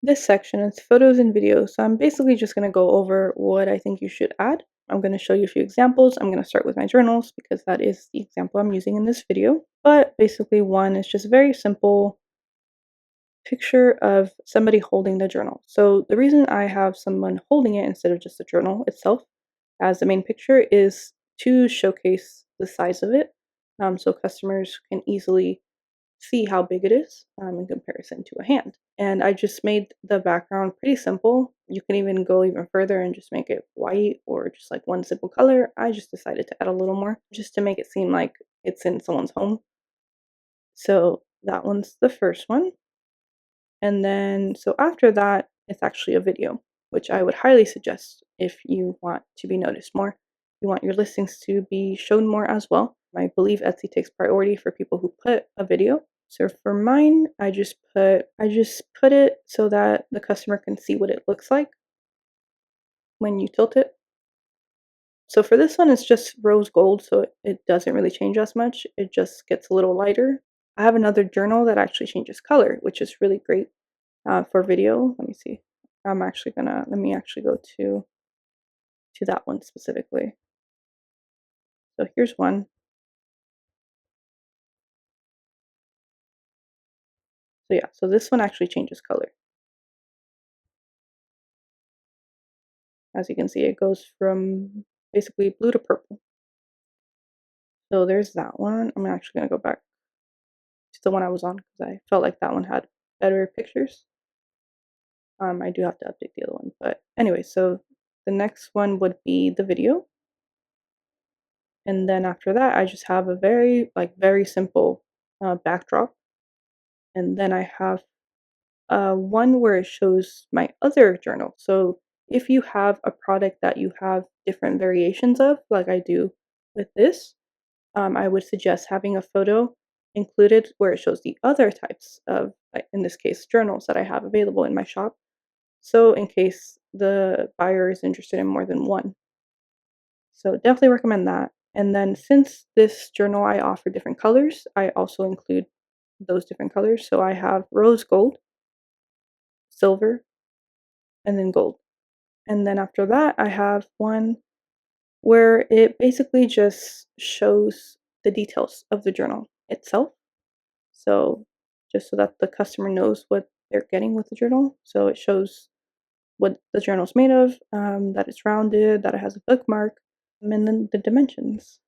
This section is photos and videos. So I'm basically just going to go over what I think you should add. I'm going to show you a few examples. I'm going to start with my journals because that is the example I'm using in this video. But basically one is just a very simple picture of somebody holding the journal. So the reason I have someone holding it instead of just the journal itself as the main picture is to showcase the size of it, so customers can easily see how big it is in comparison to a hand. And I just made the background pretty simple. You can even go even further and just make it white or just like one simple color. I just decided to add a little more just to make it seem like it's in someone's home. So that one's the first one. And then, so after that, it's actually a video, which I would highly suggest if you want to be noticed more. You want your listings to be shown more as well. I believe Etsy takes priority for people who put a video. So for mine, I just put it so that the customer can see what it looks like when you tilt it. So for this one, it's just rose gold, so it doesn't really change as much. It just gets a little lighter. I have another journal that actually changes color, which is really great for video. Let me see. Let me actually go to that one specifically. So here's one. So yeah, so this one actually changes color. As you can see, it goes from basically blue to purple. So there's that one. I'm actually gonna go back to the one I was on because I felt like that one had better pictures. I do have to update the other one, but anyway, so the next one would be the video. And then after that, I just have a very simple backdrop. And then I have one where it shows my other journal. So if you have a product that you have different variations of, like I do with this, I would suggest having a photo included where it shows the other types of, like in this case, journals that I have available in my shop. So in case the buyer is interested in more than one. So definitely recommend that. And then since this journal I offer different colors, I also include those different colors. So I have rose gold, silver, and then gold. And then after that, I have one where it basically just shows the details of the journal itself. So just so that the customer knows what they're getting with the journal. So it shows what the journal's made of, that it's rounded, that it has a bookmark, and then the dimensions.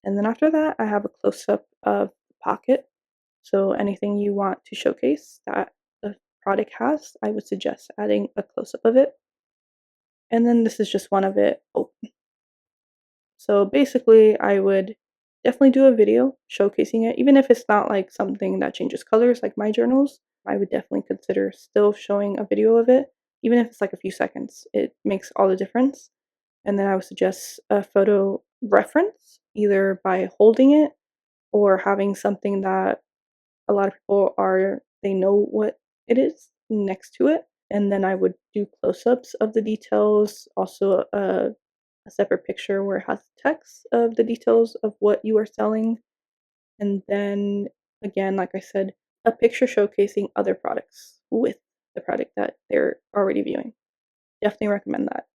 And then after that, I have a close-up of the pocket. So anything you want to showcase that the product has, I would suggest adding a close-up of it. And then this is just one of it open. So basically, I would definitely do a video showcasing it, even if it's not like something that changes colors like my journals. I would definitely consider still showing a video of it, even if it's like a few seconds. It makes all the difference. And then I would suggest a photo reference, either by holding it or having something that a lot of people they know what it is next to it. And then I would do close ups of the details, also a separate picture where it has text of the details of what you are selling. And then again, like I said, a picture showcasing other products with the product that they're already viewing. Definitely recommend that.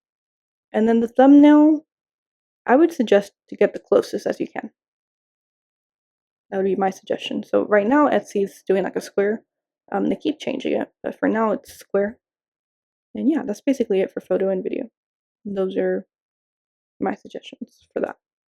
And then the thumbnail, I would suggest to get the closest as you can. That would be my suggestion. So right now, Etsy's doing like a square. They keep changing it, but for now it's square. And yeah, that's basically it for photo and video. Those are my suggestions for that.